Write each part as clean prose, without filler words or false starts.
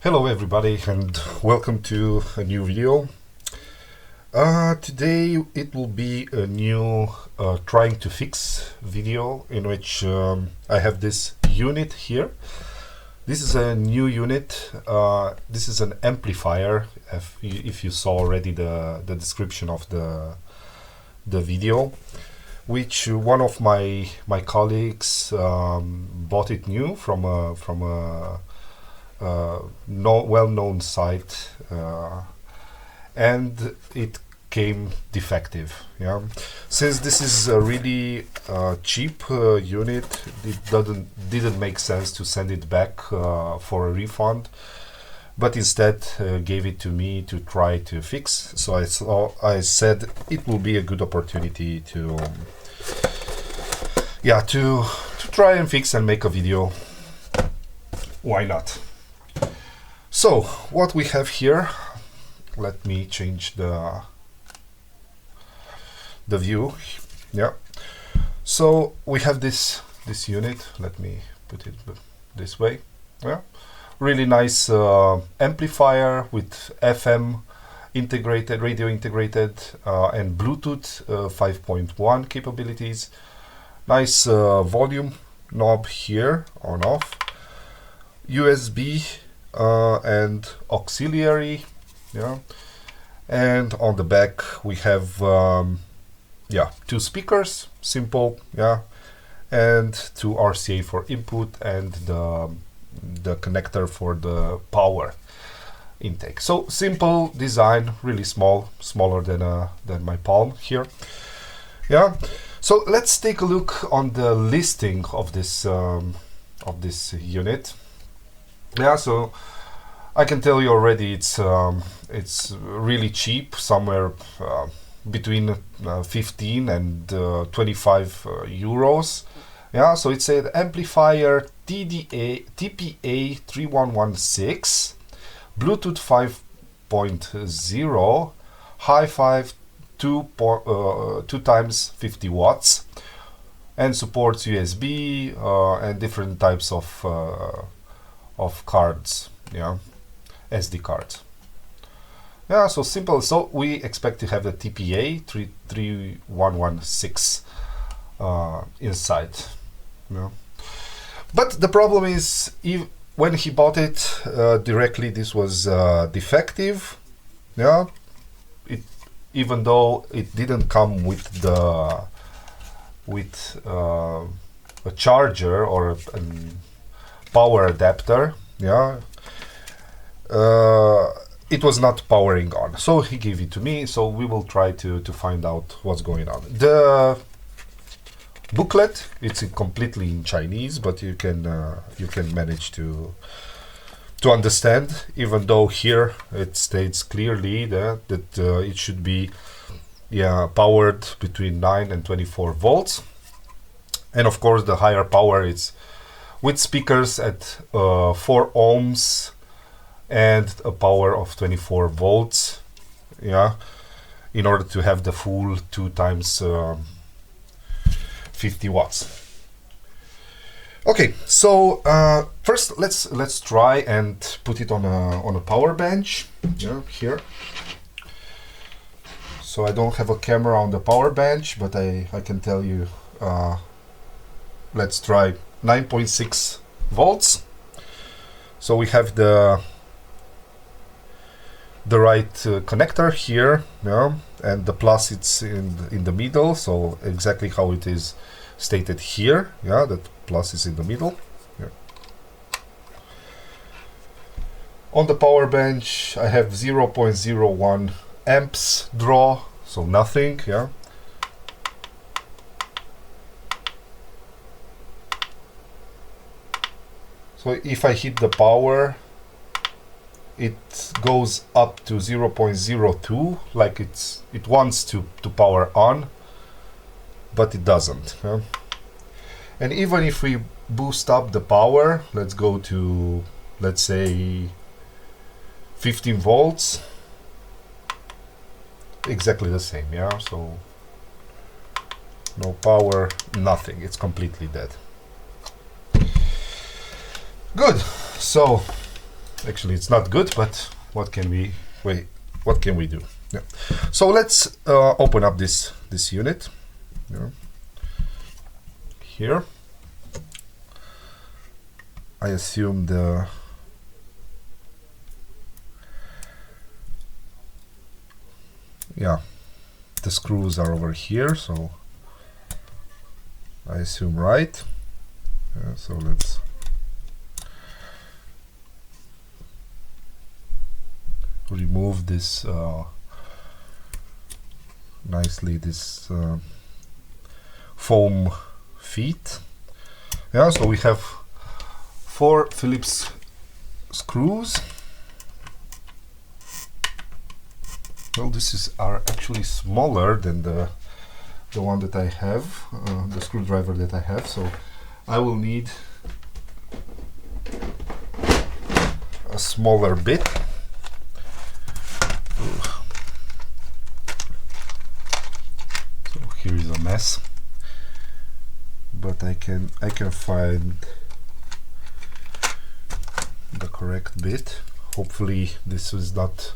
Hello everybody and welcome to a new video. Today it will be a new trying to fix video in which I have this unit here. This is a new unit. This is an amplifier. If you saw already the description of the video, which one of my colleagues bought it new from a well-known site, and it came defective. Yeah, since this is a really cheap unit, it didn't make sense to send it back for a refund, but instead gave it to me to try to fix. So I said it will be a good opportunity to try and fix and make a video. Why not? So what we have here, let me change the view. Yeah, so we have this unit. Let me put it this way. Yeah, really nice amplifier with FM integrated, radio integrated, and Bluetooth 5.1 capabilities. Nice volume knob here on off, USB and auxiliary. Yeah, and on the back we have two speakers, simple, yeah, and two RCA for input, and the connector for the power intake. So simple design, really small, smaller than my palm here. Yeah, so let's take a look on the listing of this unit. Yeah, so I can tell you already it's really cheap, somewhere between 15 and 25 euros. Yeah, so it's an amplifier TPA 3116, Bluetooth 5.0, hi-fi 2 times 50 watts, and supports USB and different types of cards, yeah, SD cards. Yeah, so simple. So we expect to have the TPA 3116 inside. Yeah. But the problem is, when he bought it directly, this was defective. Yeah, even though it didn't come with a charger or a power adapter. Yeah, it was not powering on, so he gave it to me. So we will try to find out what's going on. The booklet, it's completely in Chinese, but you can manage to understand, even though here it states clearly that it should be powered between 9 and 24 volts, and of course the higher power is with speakers at 4 ohms and a power of 24 volts, yeah, in order to have the full 2 times 50 watts. Okay, so first let's try and put it on a power bench. Yeah, here. So I don't have a camera on the power bench, but I can tell you. Let's try 9.6 volts. So we have the right connector here, yeah, and the plus it's in the middle, so exactly how it is stated here. Yeah, that plus is in the middle. Yeah. On the power bench I have 0.01 amps draw, so nothing. Yeah. So if I hit the power, it goes up to 0.02, like it wants to power on, but it doesn't. Yeah? And even if we boost up the power, let's go to, let's say, 15 volts, exactly the same. Yeah, so no power, nothing, it's completely dead. Good. So Actually, it's not good, but what can we do? Yeah. So let's open up this unit. Yeah. Here, I assume the screws are over here, so I assume right. Yeah, so let's remove this nicely, this foam feet. Yeah, so we have 4 Phillips screws. Well, are actually smaller than the one that I have, the screwdriver that I have, so I will need a smaller bit. So here is a mess, but I can find the correct bit. Hopefully this is not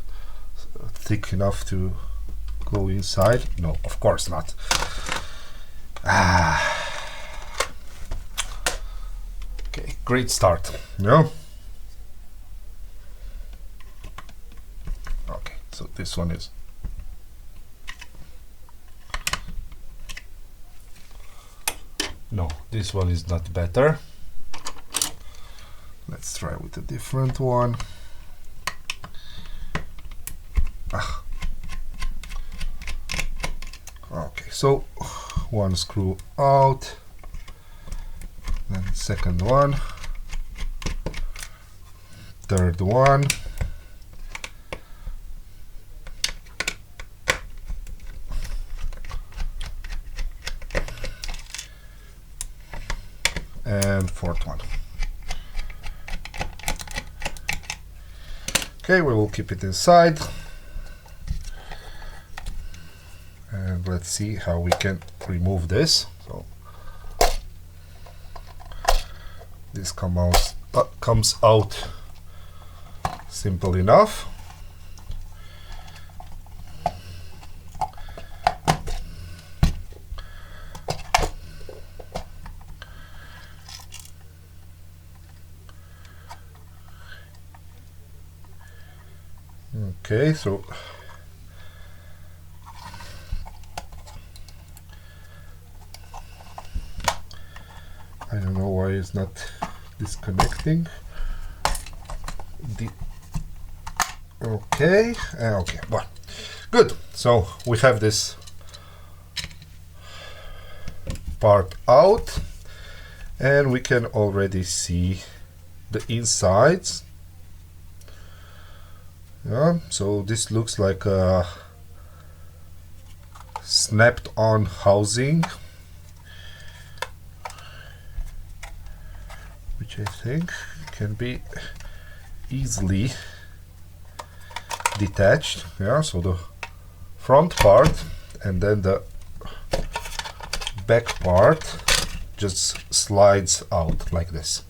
thick enough to go inside. No, of course not. Okay, great start. No. Okay, so this one is. No, this one is not better. Let's try with a different one. Okay, so one screw out, then second one, third one, and fourth one. Okay, we will keep it inside. And let's see how we can remove this. So this comes out simple enough. Okay, so I don't know why it's not disconnecting. Okay, okay, well, good. So we have this part out, and we can already see the insides. Yeah, so this looks like a snapped on housing, which I think can be easily detached. Yeah, so the front part and then the back part just slides out like this.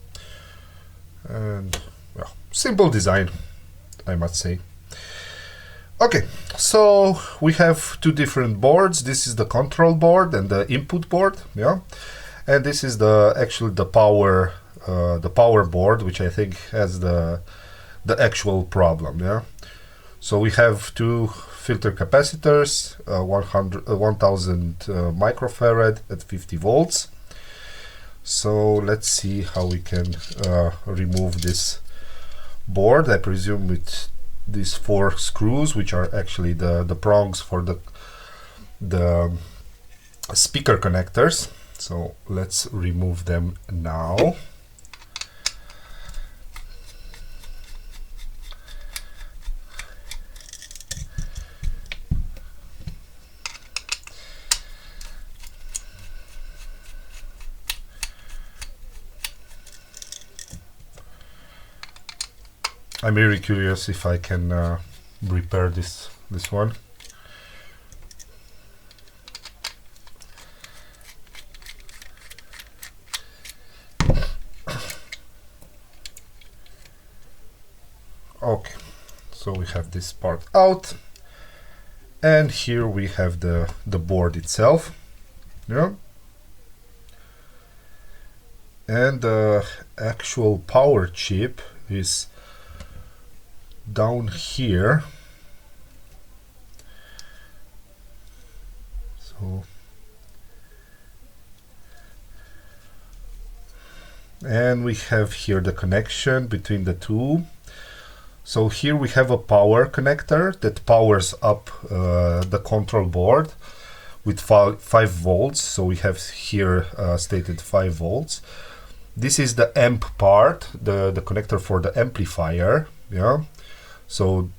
And well, simple design, I must say. Okay, so we have 2 different boards. This is the control board and the input board, yeah, and this is actually the power board, which I think has the actual problem, yeah. So we have 2 filter capacitors, 1000 microfarad at 50 volts. So let's see how we can remove this board. I presume with these 4 screws, which are actually the prongs for the speaker connectors. So let's remove them now. I'm very curious if I can repair this one. Okay, so we have this part out, and here we have the board itself. Yeah. And the actual power chip is down here. So, and we have here the connection between the two. So here we have a power connector that powers up the control board with 5 volts. So we have here stated 5 volts. This is the amp part, the connector for the amplifier. Yeah. So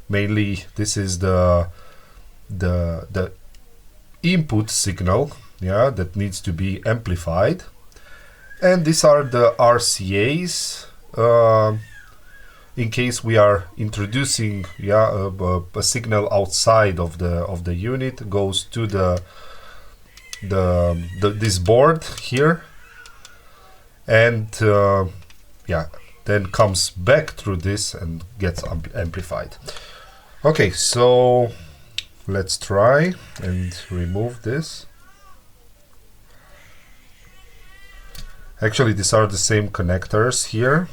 mainly this is the input signal, yeah, that needs to be amplified. And these are the RCAs. In case we are introducing, yeah, a signal outside of the unit, goes to this board here, and yeah, then comes back through this and gets amplified. Okay, so let's try and remove this. Actually, these are the same connectors here.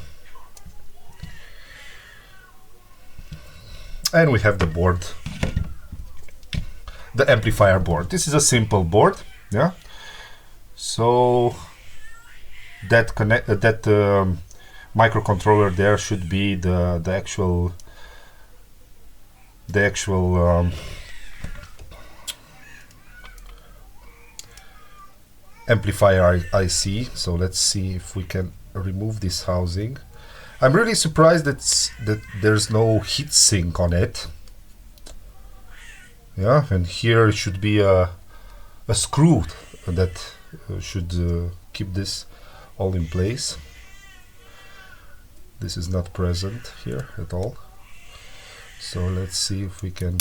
And we have the board, the amplifier board. This is a simple board, yeah. So that microcontroller there should be the actual amplifier IC. So let's see if we can remove this housing. I'm really surprised that there's no heatsink on it. Yeah, and here it should be a screw that should keep this all in place. This is not present here at all. So let's see if we can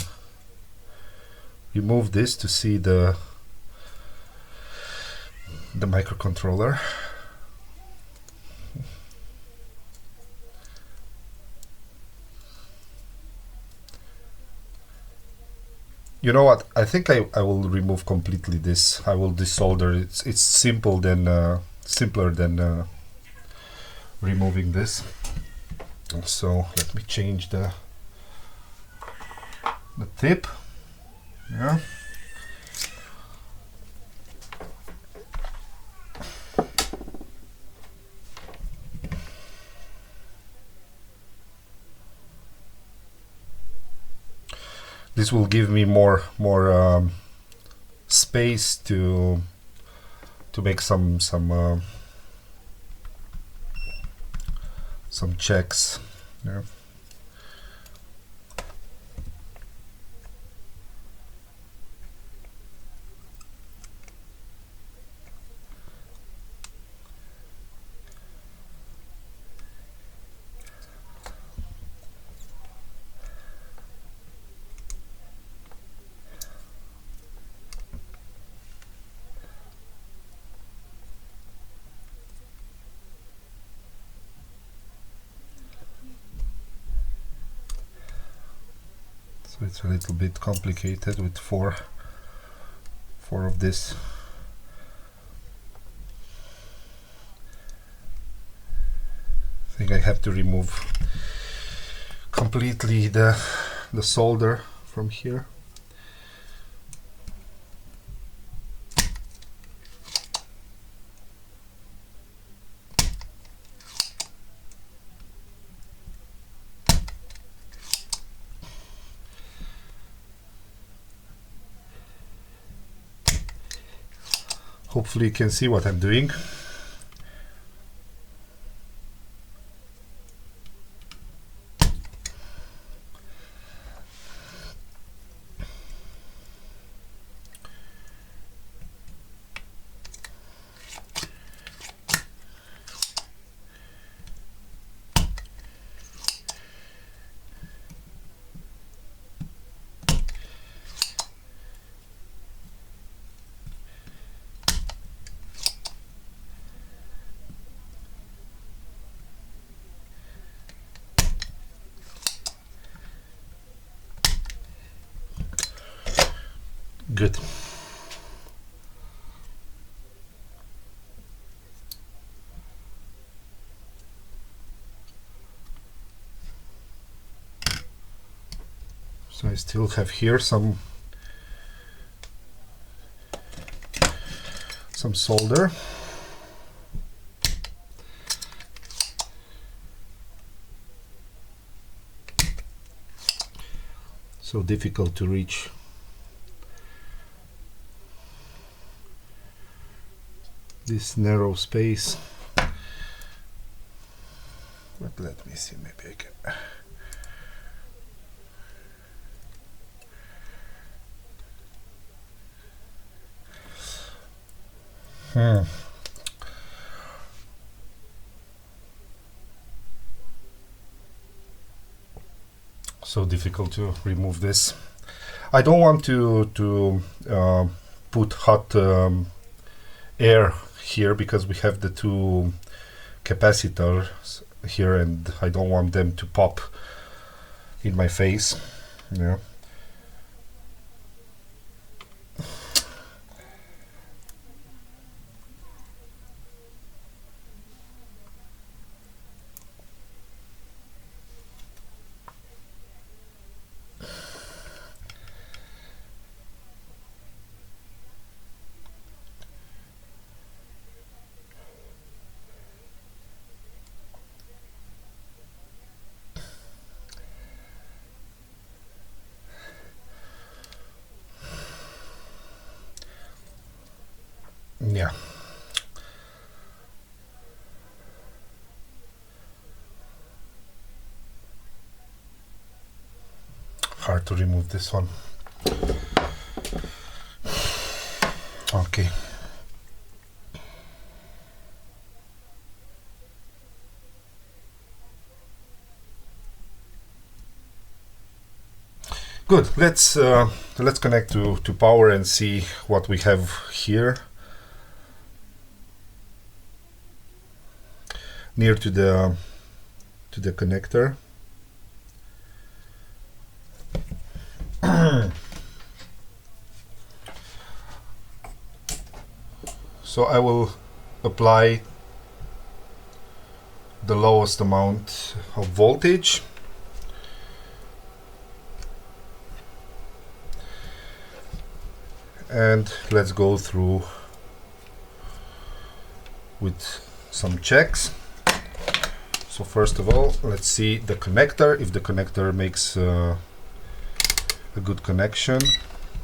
remove this to see the microcontroller. You know what? I think I will remove completely this. I will desolder. It's simpler than removing this. So let me change the tip. Yeah. This will give me more space to make some checks. Yeah. So it's a little bit complicated with four of this. I think I have to remove completely the solder from here. Hopefully you can see what I'm doing. Good. So I still have here some solder. So difficult to reach. This narrow space. But let me see, maybe I can. So difficult to remove this. I don't want to put hot air here because we have the two capacitors here and I don't want them to pop in my face. Yeah. Yeah. Hard to remove this one. Okay. Good. Let's connect to power and see what we have here. Near to the connector. So I will apply the lowest amount of voltage. And let's go through with some checks. So first of all, let's see the connector, if the connector makes a good connection.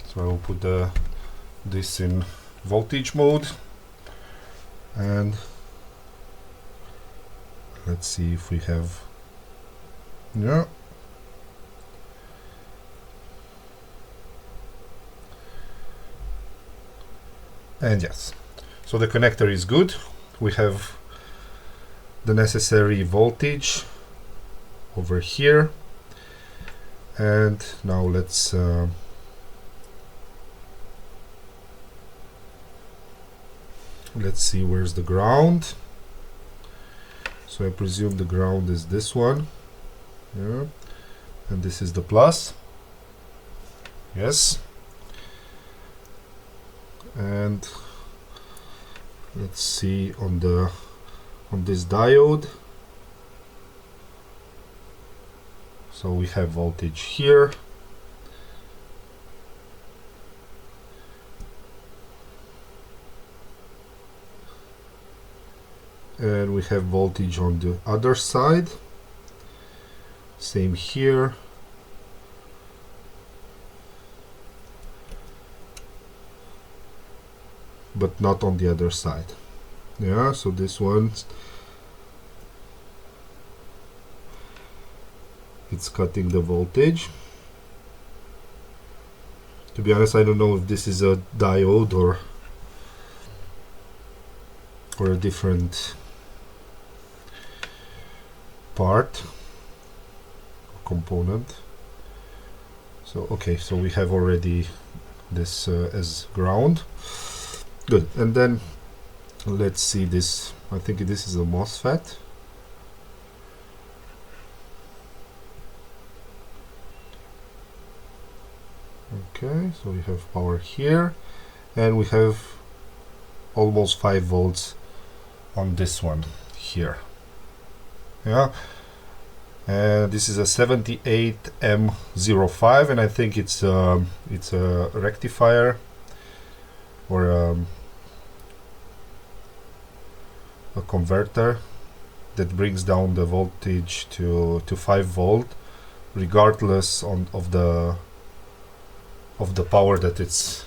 So I will put this in voltage mode and let's see if we have, yeah. And yes, so the connector is good. We have the necessary voltage over here. And now let's see where's the ground. So I presume the ground is this one. Yeah. And this is the plus. Yes. And let's see on this diode. So we have voltage here. And we have voltage on the other side. Same here. But not on the other side. Yeah, so this one, it's cutting the voltage. To be honest, I don't know if this is a diode or a different part, component. So okay, so we have already this as ground. Good. And then let's see this. I think this is a MOSFET. Okay, so we have power here, and we have almost 5 volts on this one here. Yeah, and this is a 78M05, and I think it's a rectifier or a converter that brings down the voltage to 5 volt, regardless of the power that it's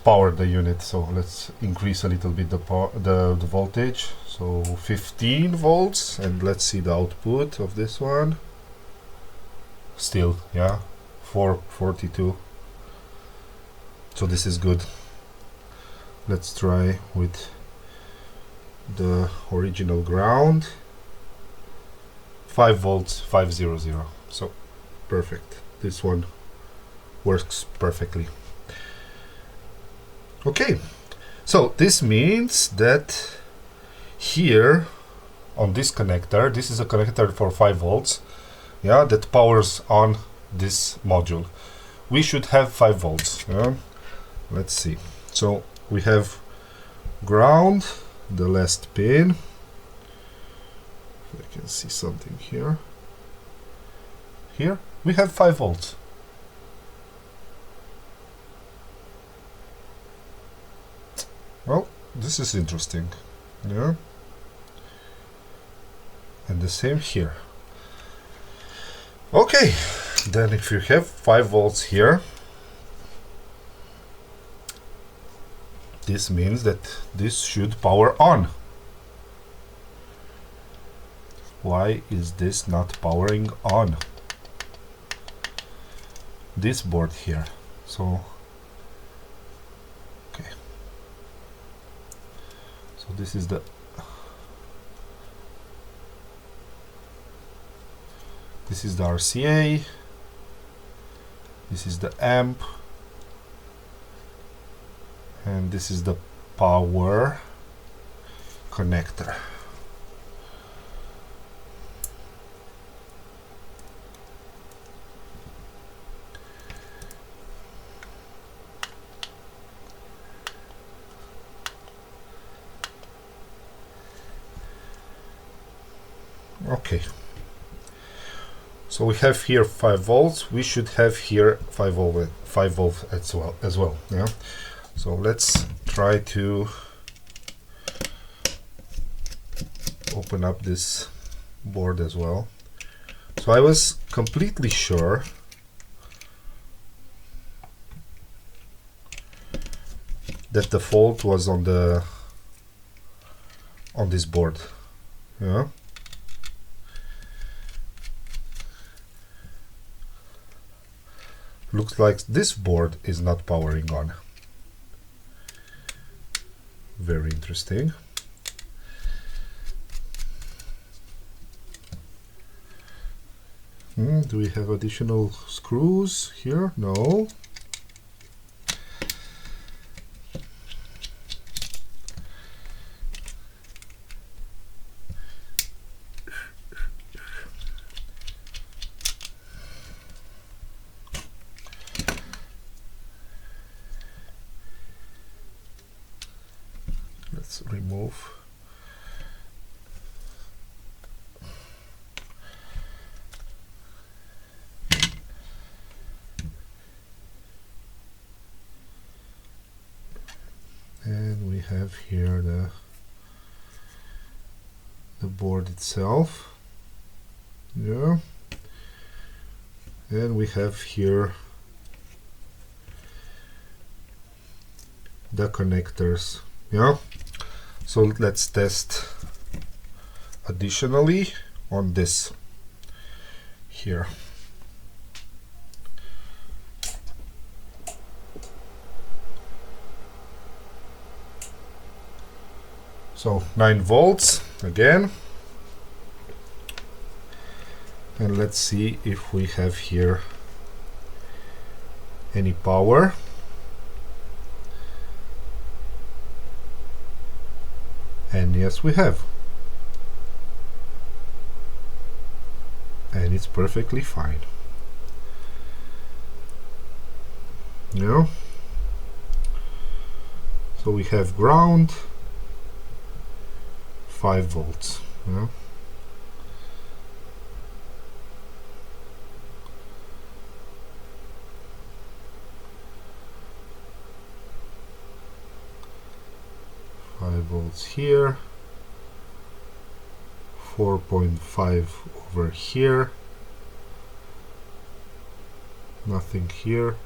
powered the unit. So let's increase a little bit the voltage, so 15 volts, and let's see the output of this one. Still, yeah, 442. So this is good. Let's try with the original ground. 5 volts, 500. So perfect. This one works perfectly. Okay, so this means that here on this connector, this is a connector for 5 volts, yeah, that powers on this module. We should have 5 volts. Yeah? Let's see. So we have ground, the last pin. If I can see something here. Here we have 5 volts. Well, this is interesting. Yeah. And the same here. Okay, then if you have 5 volts here, this means that this should power on. Why is this not powering on? This board here. So, okay. So this is the RCA. This is the amp. And this is the power connector. Okay. So we have here 5 volts. We should have here 5 volts as well. Yeah. So let's try to open up this board as well. So I was completely sure that the fault was on this board. Yeah. Looks like this board is not powering on. Very interesting. Do we have additional screws here? No. Let's remove. And we have here the board itself. Yeah. And we have here the connectors. Yeah. So let's test additionally on this here. So 9 volts again. And let's see if we have here any power. And yes, we have. And it's perfectly fine. Yeah. So we have ground, 5 volts. Yeah. Volts here, 4.5 over here, nothing here.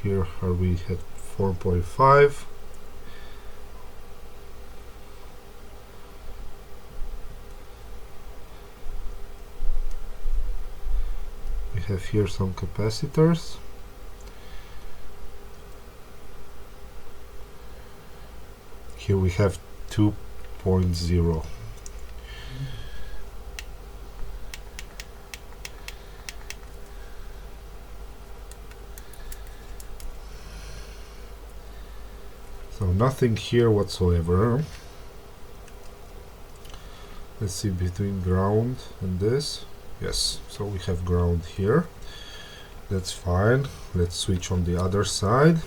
Here are we at 4.5. We have here some capacitors. Here we have 2.0. So nothing here whatsoever. Let's see between ground and this. Yes, so we have ground here. That's fine. Let's switch on the other side.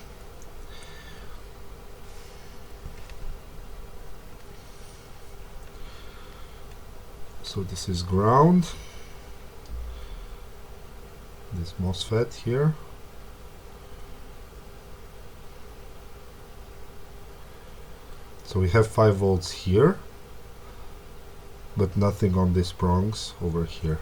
So this is ground, this MOSFET here. So we have 5 volts here, but nothing on these prongs over here.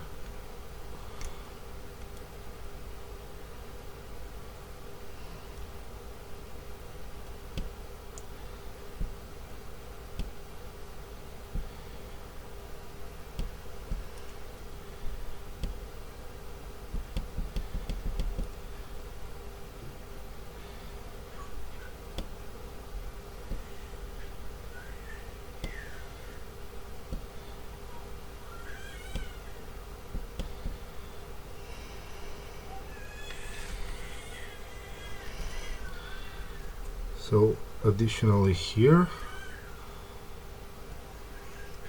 So additionally here,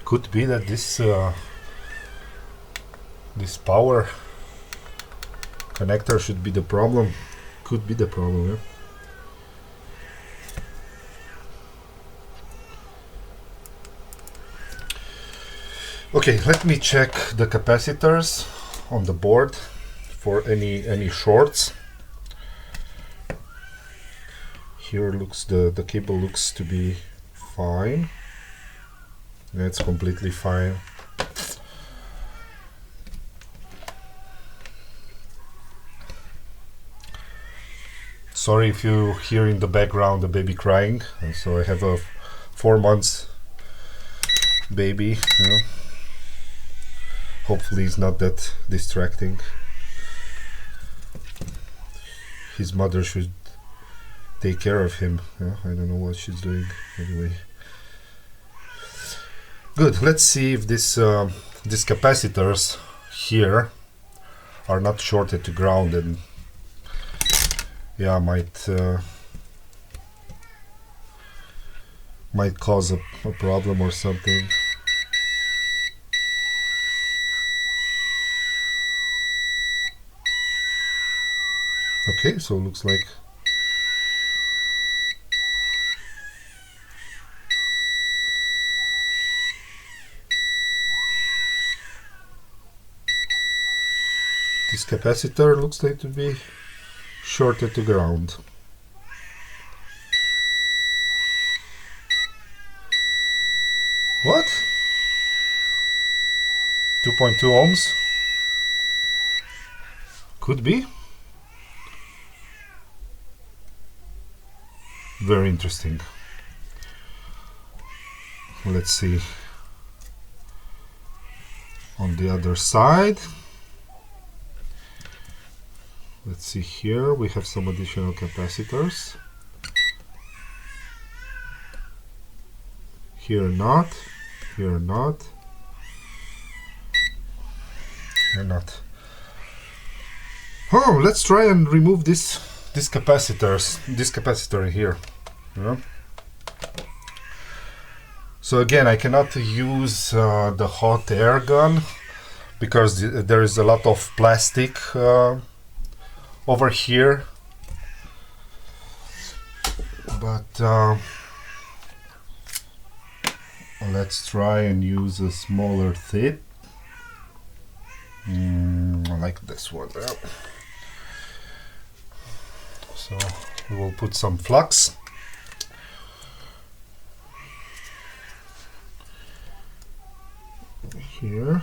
could be that this this power connector should be the problem. Could be the problem, yeah. Okay, let me check the capacitors on the board for any shorts. Here looks the cable looks to be fine. It's completely fine. Sorry if you hear in the background the baby crying. So I have a 4 months baby. You know. Hopefully it's not that distracting. His mother should take care of him. Yeah, I don't know what she's doing anyway. Good. Let's see if these capacitors here are not shorted to ground, and yeah, might cause a problem or something. Okay, so it looks like this capacitor looks like to be shorted to ground. What? 2.2 ohms? Could be. Very interesting. Let's see on the other side. Let's see here, we have some additional capacitors. Here not, here not, here not. Oh, let's try and remove this capacitor here. Yeah. So again, I cannot use the hot air gun because there is a lot of plastic over here but let's try and use a smaller tip, like this one. Yeah. So we will put some flux. Here.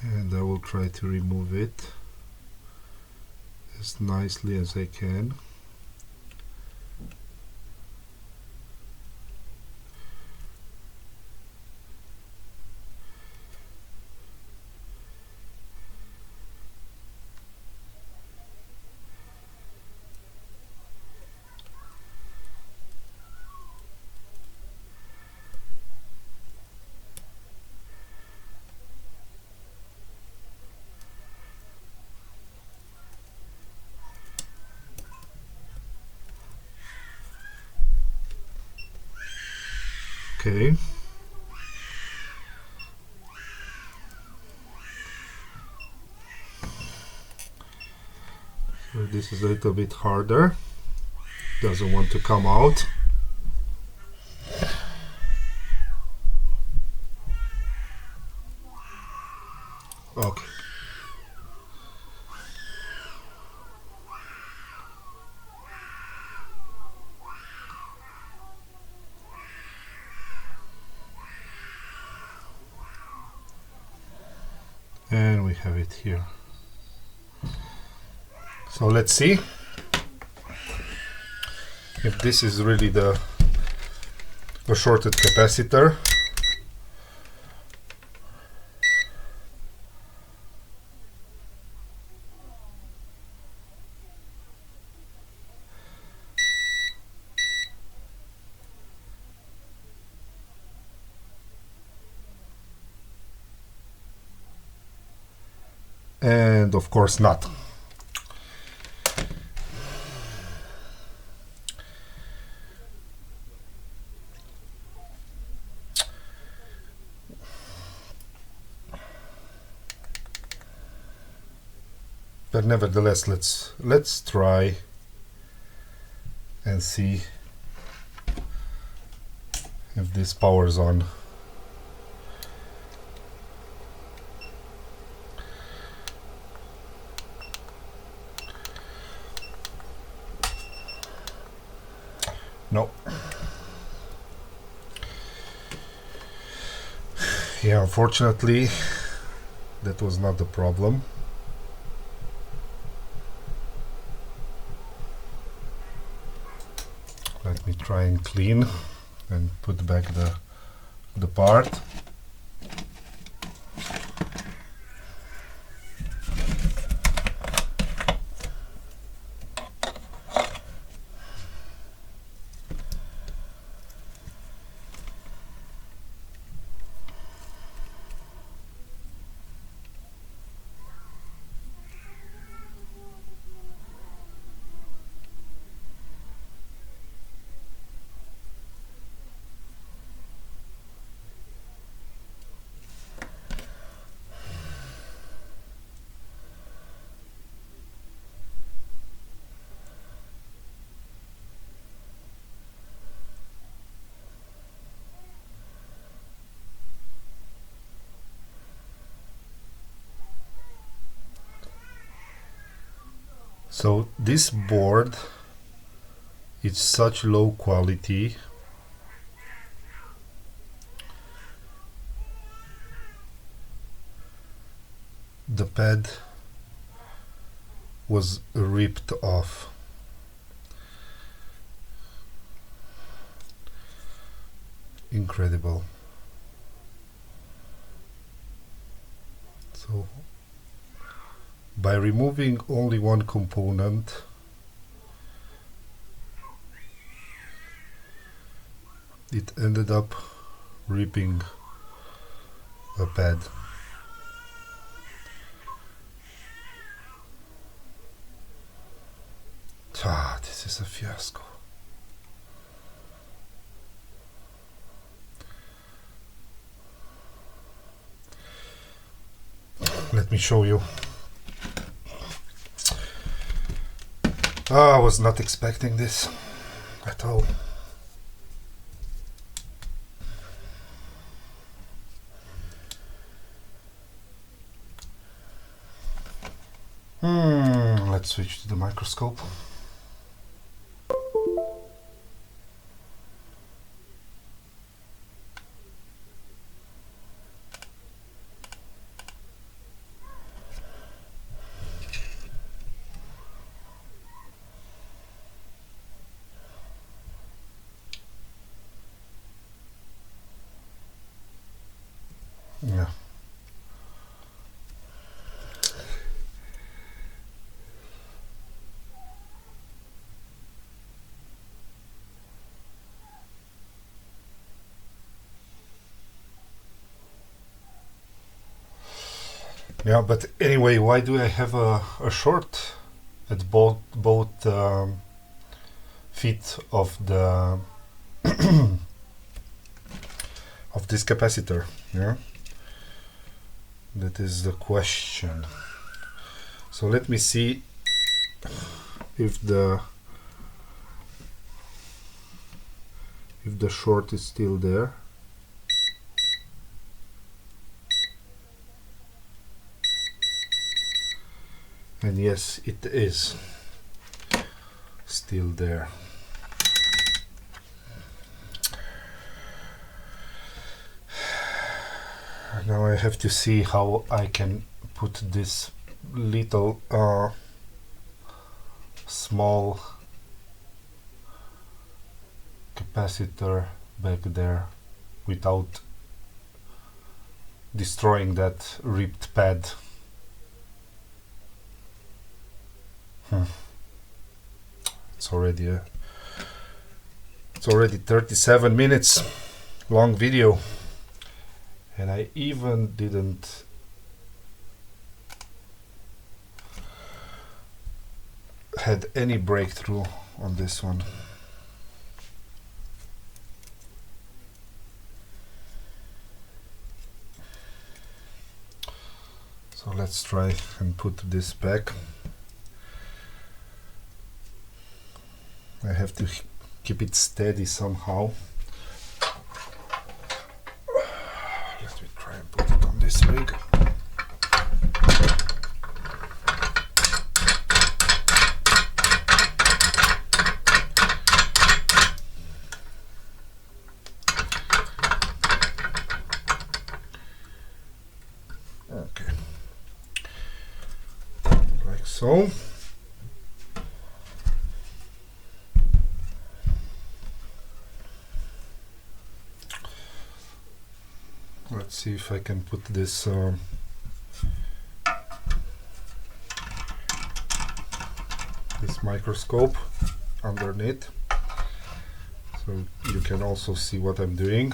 And I will try to remove it as nicely as I can. Okay. So this is a little bit harder. Doesn't want to come out. Okay. And we have it here. So let's see if this is really the shorted capacitor. And of course not. But nevertheless, let's try and see if this powers on. No. Yeah, unfortunately, that was not the problem. Let me try and clean and put back the part. So this board is such low quality. The pad was ripped off. Incredible. So by removing only one component, it ended up ripping a pad. Ah, this is a fiasco. Let me show you. I was not expecting this at all. Let's switch to the microscope. Yeah. Yeah, but anyway, why do I have a short at both feet of the of this capacitor? Yeah, that is the question. So let me see if the short is still there. And yes, it is still there. Now I have to see how I can put this little small capacitor back there without destroying that ripped pad. It's already 37 minutes long video, and I even didn't had any breakthrough on this one. So let's try and put this back. I have to keep it steady somehow. Let me try and put it on this rig. Okay, like so. Let's see if I can put this this microscope underneath, so you can also see what I'm doing.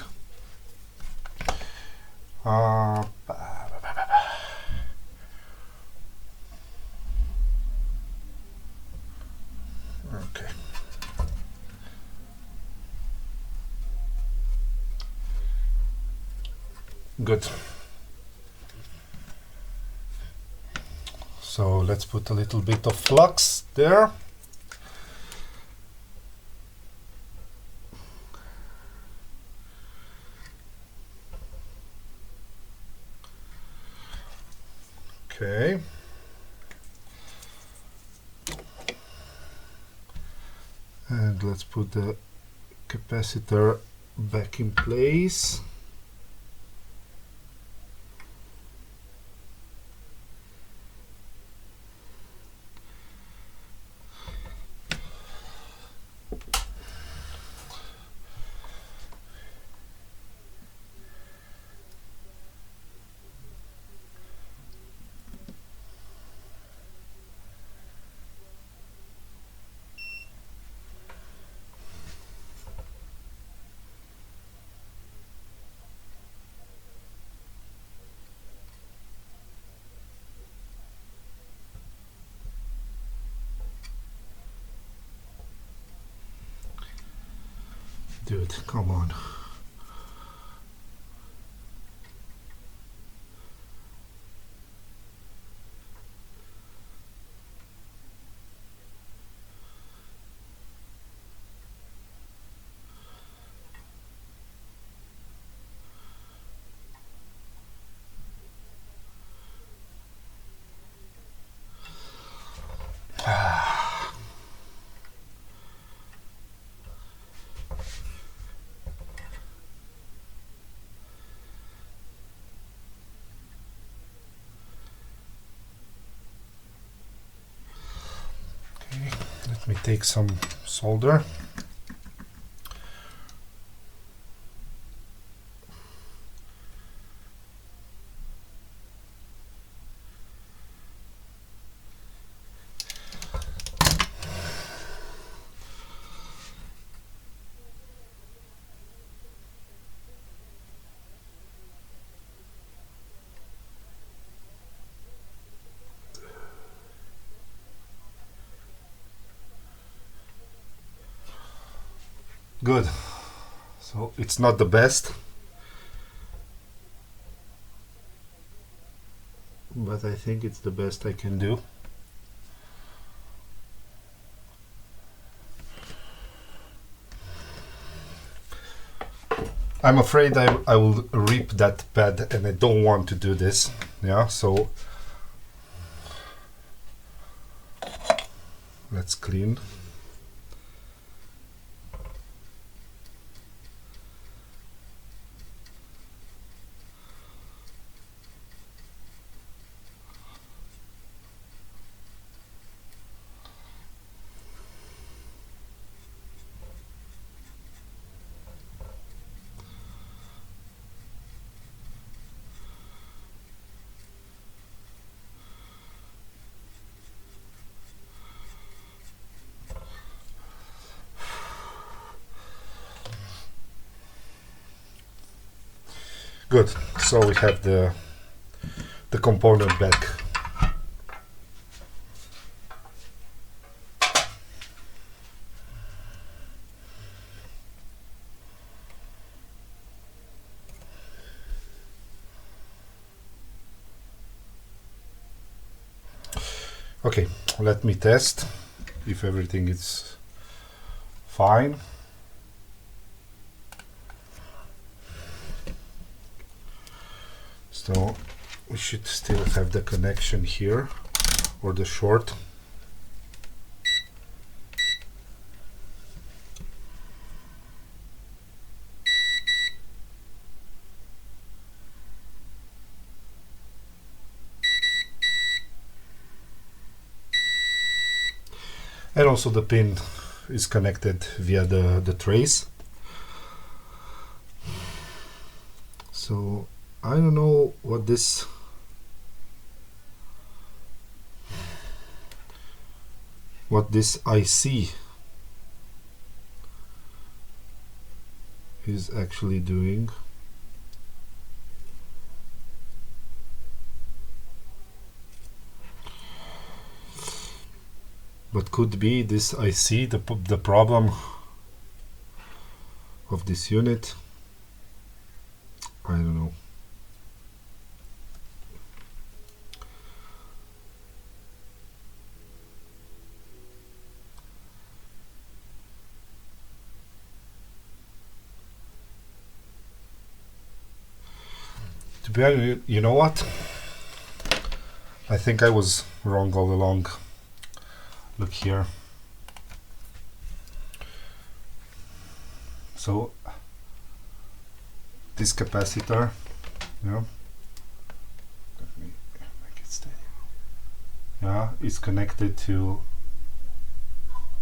Okay. Good. So let's put a little bit of flux there. Okay. And let's put the capacitor back in place. Dude, come on. Let me take some solder. Good. So it's not the best, but I think it's the best I can do. I'm afraid I will rip that pad, and I don't want to do this. Yeah, so let's clean. Good. So we have the component back. Okay, let me test if everything is fine. So we should still have the connection here, or the short. And also the pin is connected via the trace. So I don't know what this IC is actually doing. But could be this IC the problem of this unit. I don't know. To be honest, you know what? I think I was wrong all along. Look here. So this capacitor, yeah, let me make it stay. Yeah, is connected to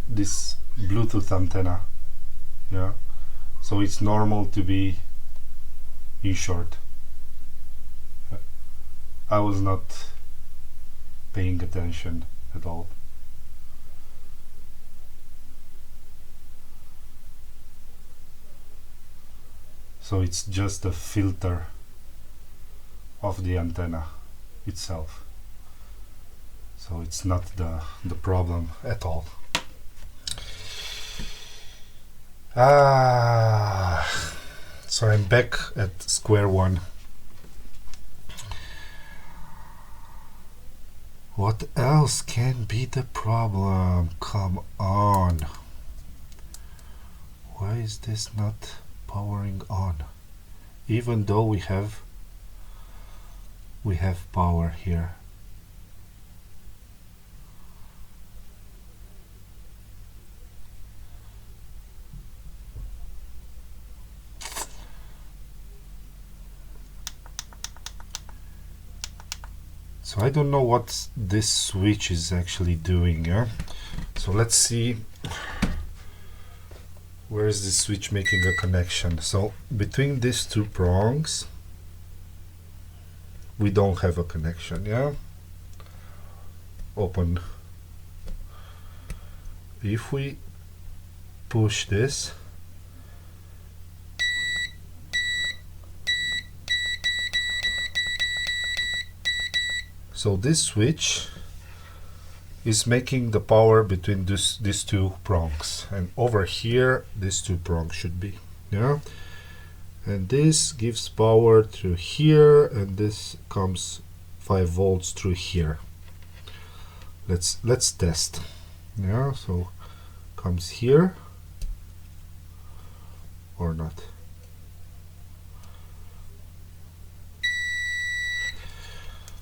this Bluetooth antenna. Yeah, so it's normal to be in short. I was not paying attention at all. So it's just a filter of the antenna itself. So it's not the problem at all. So I'm back at square one. What else can be the problem? Come on. Why is this not powering on? Even though we have power here. So I don't know what this switch is actually doing, yeah? So let's see where is this switch making a connection. So between these two prongs we don't have a connection, yeah? Open. If we push this, so this switch is making the power between these two prongs, and over here these two prongs should be, yeah? And this gives power through here, and this comes 5 volts through here. Let's test, yeah? So comes here or not.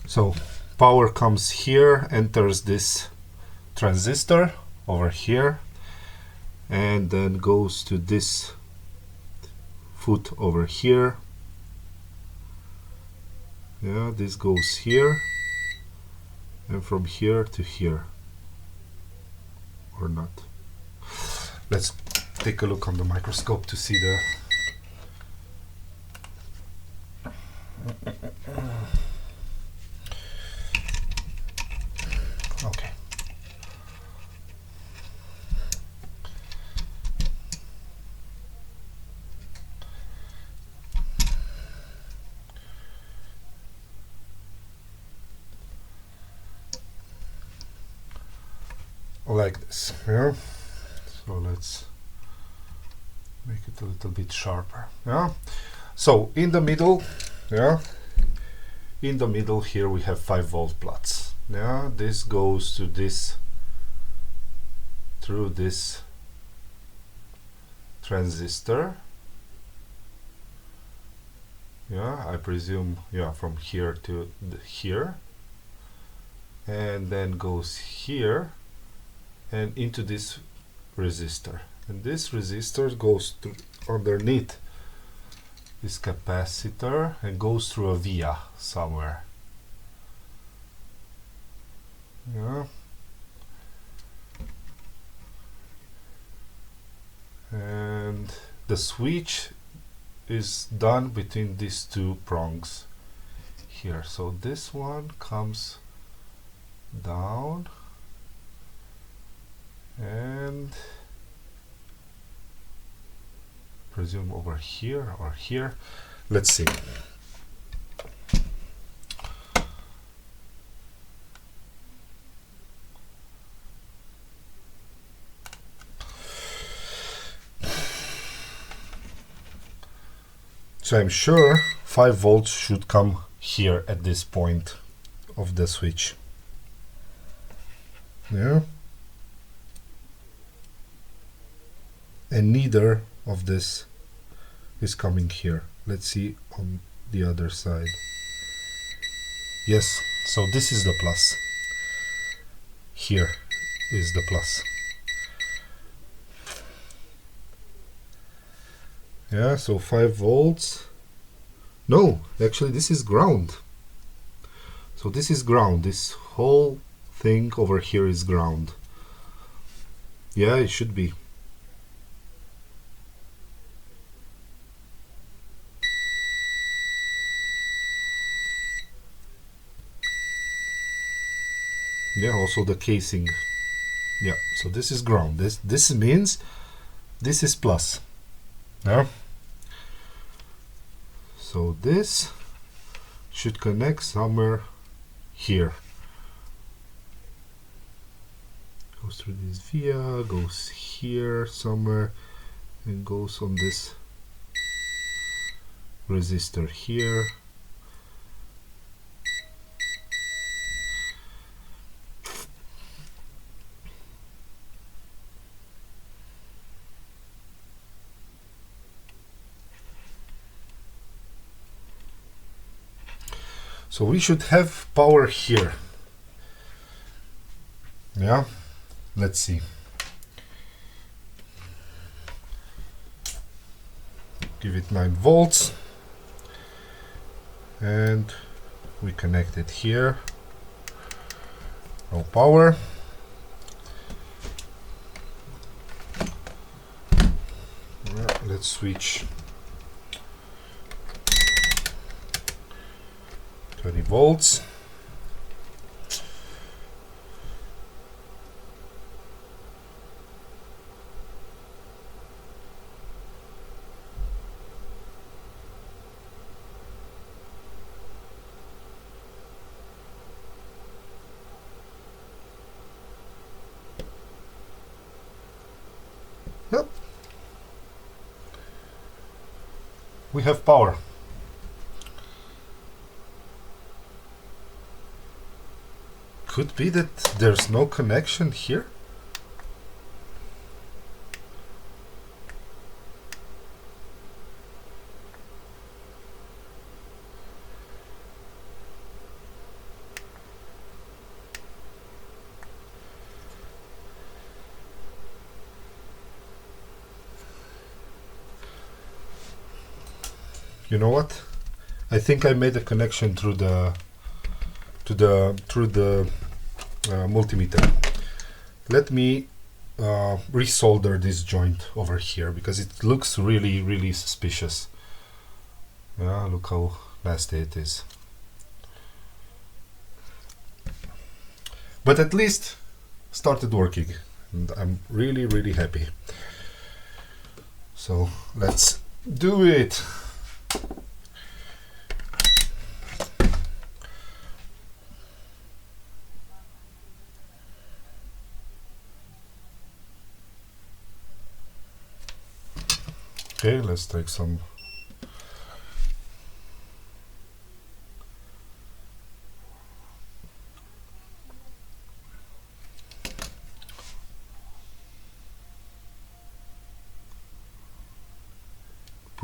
So power comes here, enters this transistor over here, and then goes to this foot over here. Yeah, this goes here, and from here to here, or not. Let's take a look on the microscope to see the okay. Like this, yeah? So let's make it a little bit sharper, yeah? So in the middle, yeah, in the middle here we have 5 volt plots, yeah? This goes to this, through this transistor, yeah, I presume, yeah, from here to here, and then goes here and into this resistor, and this resistor goes to underneath this capacitor and goes through a via somewhere, yeah? And the switch is done between these two prongs here. So this one comes down and presume over here or here. Let's see. So I'm sure 5 volts should come here at this point of the switch, yeah? And neither of this is coming here. Let's see on the other side. Yes, so this is the plus. Here is the plus. Yeah, so 5 volts. No, actually this is ground. So this is ground. This whole thing over here is ground. Yeah, it should be. Yeah, also the casing. Yeah, so this is ground. This means this is plus. Yeah. So this should connect somewhere here. Goes through this via, goes here somewhere, and goes on this resistor here. So we should have power here. Yeah, let's see. Give it 9 volts. And we connect it here. No power. Yeah, let's switch 20 volts. Yep. We have power. Could be that there's no connection here. You know what? I think I made a connection through the multimeter. Let me resolder this joint over here because it looks really suspicious. Yeah, look how nasty it is. But at least started working, and I'm really happy. So let's do it. Okay, let's take some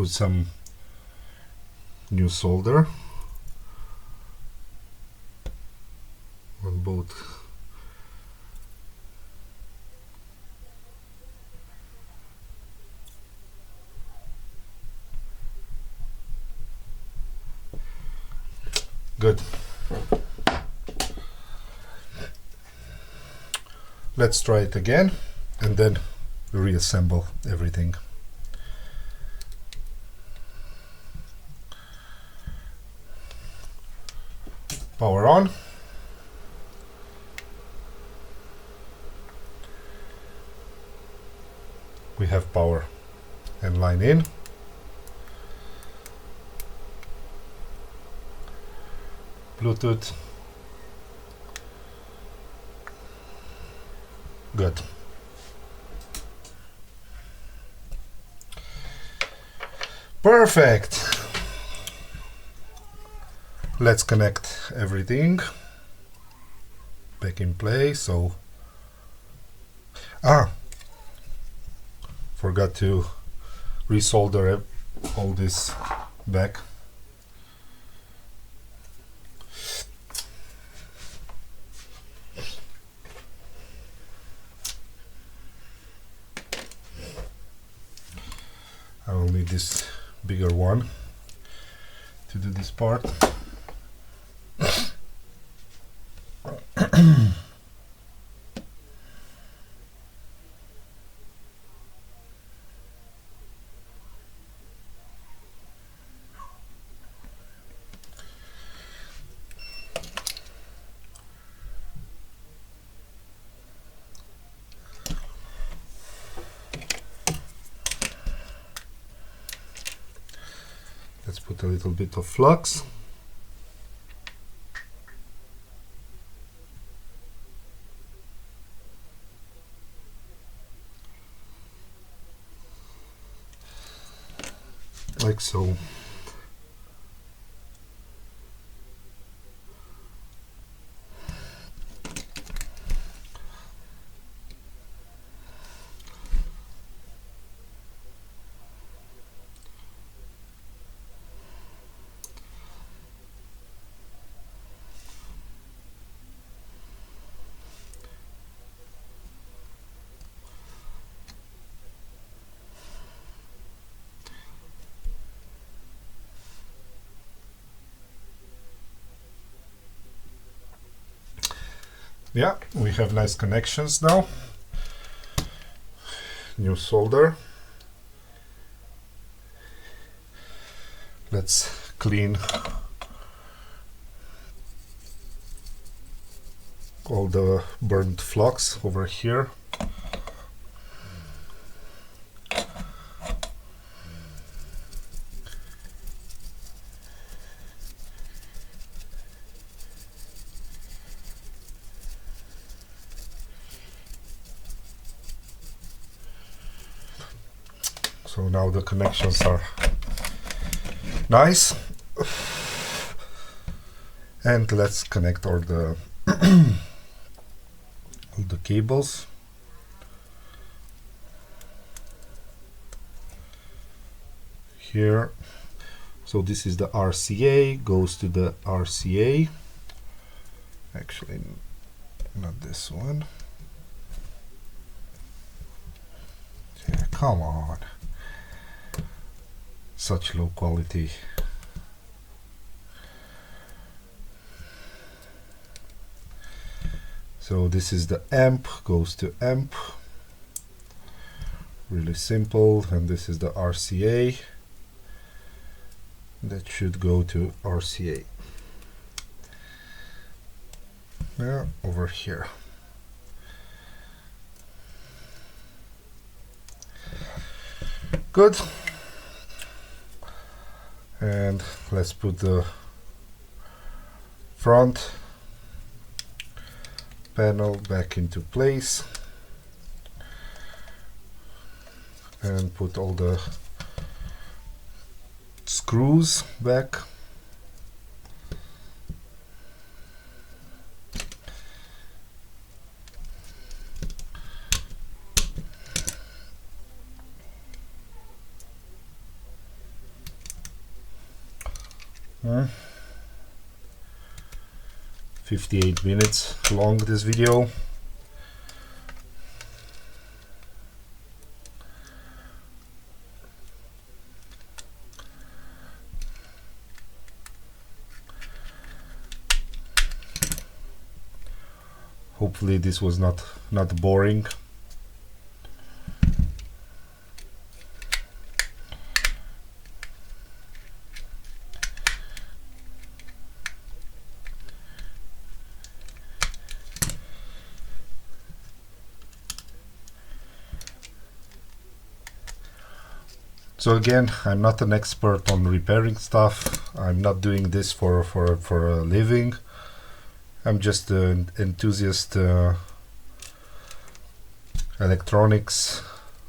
put some new solder on both. Good. Let's try it again and then reassemble everything. Power on. We have power and line in. Bluetooth. Good. Perfect. Let's connect everything back in place. So, forgot to resolder all this back. I will need this bigger one to do this part. Let's put a little bit of flux. Like so. Yeah, we have nice connections now. New solder. Let's clean all the burnt flux over here. So now the connections are nice. And let's connect all the all the cables. Here. So this is the RCA, goes to the RCA. Actually, not this one. Yeah, come on. Such low quality. So this is the amp, goes to amp. Really simple. And this is the RCA. That should go to RCA. Yeah, over here. Good. And let's put the front panel back into place and put all the screws back. Hmm. 58 minutes long this video. Hopefully this was not boring. So again, I'm not an expert on repairing stuff. I'm not doing this for a living. I'm just an enthusiast electronics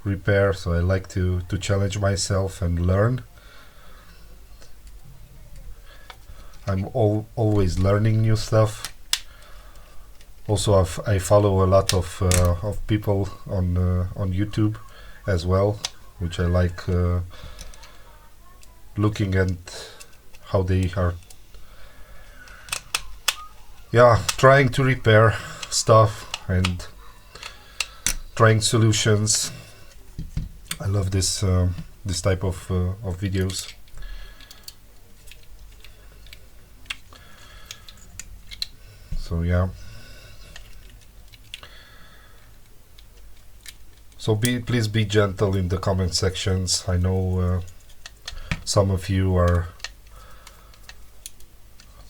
repair, so I like to challenge myself and learn. I'm always learning new stuff. Also, I follow a lot of people on YouTube as well, which I like looking at how they are trying to repair stuff and trying solutions. I love this this type of videos. So yeah. So please be gentle in the comment sections. I know some of you are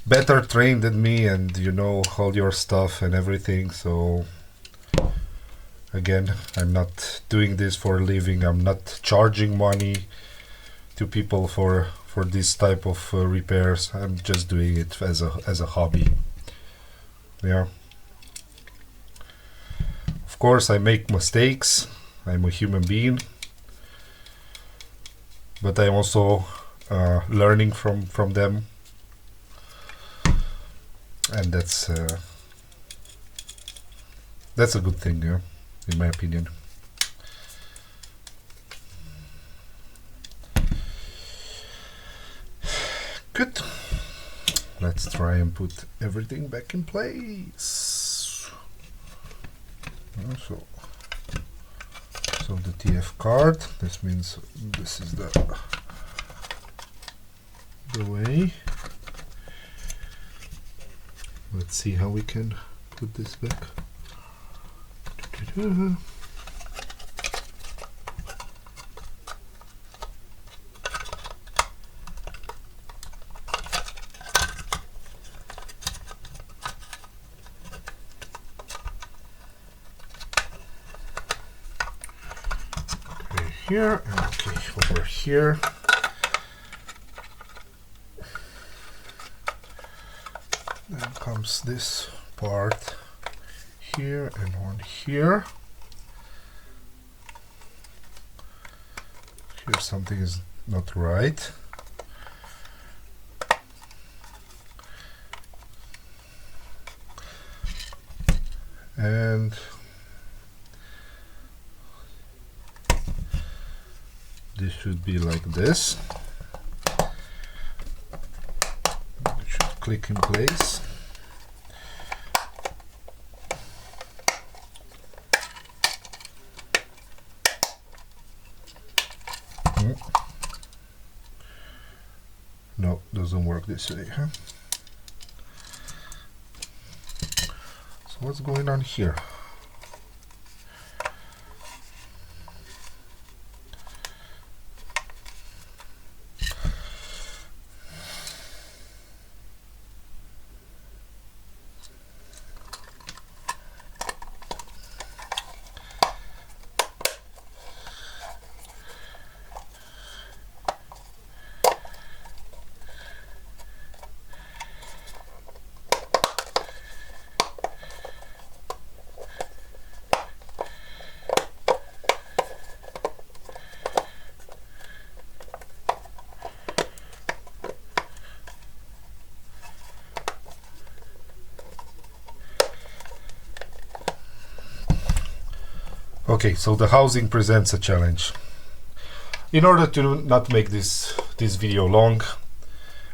better trained than me and you know all your stuff and everything. So again, I'm not doing this for a living. I'm not charging money to people for this type of repairs. I'm just doing it as a hobby. Yeah. Of course, I make mistakes. I'm a human being, but I'm also learning from them, and that's a good thing, yeah, in my opinion. Good. Let's try and put everything back in place. So the TF card, this means this is the way. Let's see how we can put this back. Here, okay, over here. Then comes this part here and one here. Here something is not right. And this should be like this. It should click in place. No, doesn't work this way, huh? So what's going on here? Okay, so the housing presents a challenge. In order to not make this video long,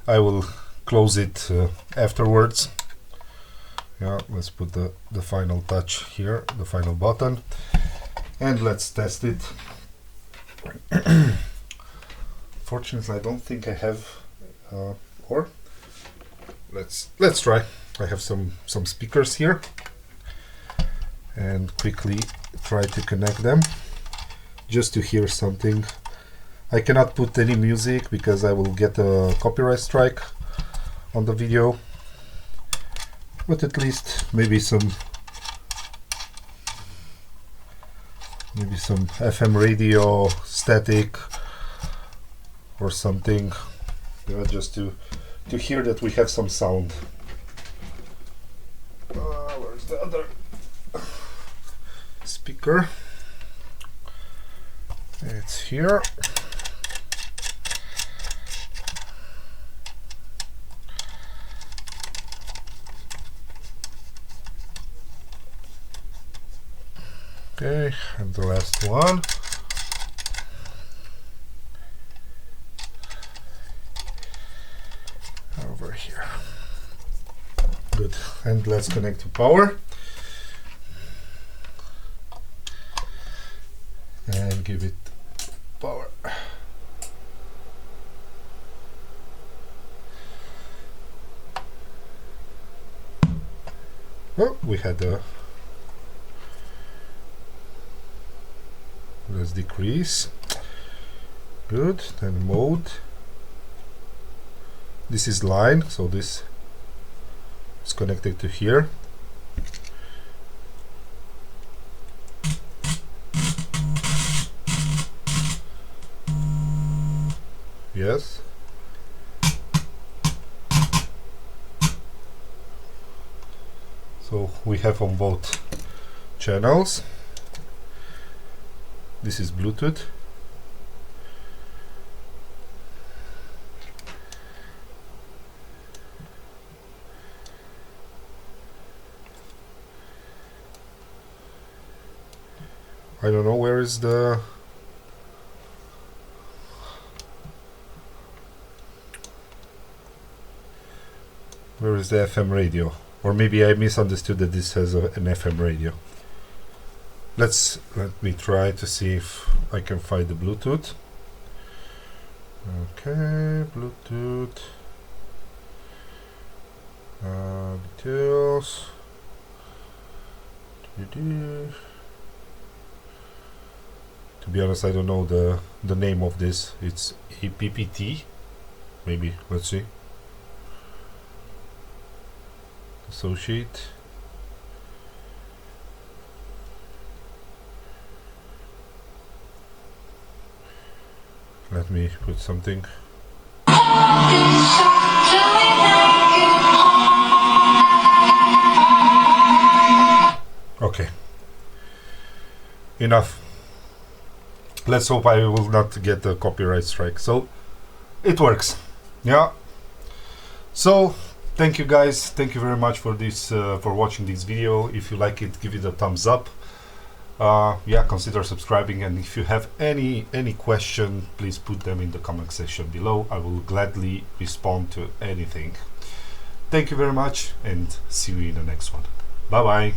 I will close it afterwards. Yeah, let's put the final touch here, the final button, and let's test it. Fortunately, I don't think I have, or let's try. I have some speakers here, and quickly try to connect them just to hear something. I cannot put any music because I will get a copyright strike on the video, but at least maybe some FM radio static or something, just to hear that we have some sound. Where's the other speaker? It's here. Okay, and the last one. Over here. Good. And let's connect to power. And give it power. Oh, we had a... Let's decrease. Good. Then mode. This is line, so this is connected to here. Yes. So we have on both channels. This is Bluetooth. I don't know where is the FM radio, or maybe I misunderstood that this has an FM radio. Let me try to see if I can find the Bluetooth. Okay, Bluetooth details. To be honest, I don't know the name of this. It's a PPT, maybe. Let's see. Associate. Let me put something. Okay. Enough. Let's hope I will not get a copyright strike. So it works. Yeah. So thank you guys. Thank you very much for this for watching this video. If you like it, give it a thumbs up. Yeah, consider subscribing, and if you have any question, please put them in the comment section below. I will gladly respond to anything. Thank you very much, and see you in the next one. Bye bye.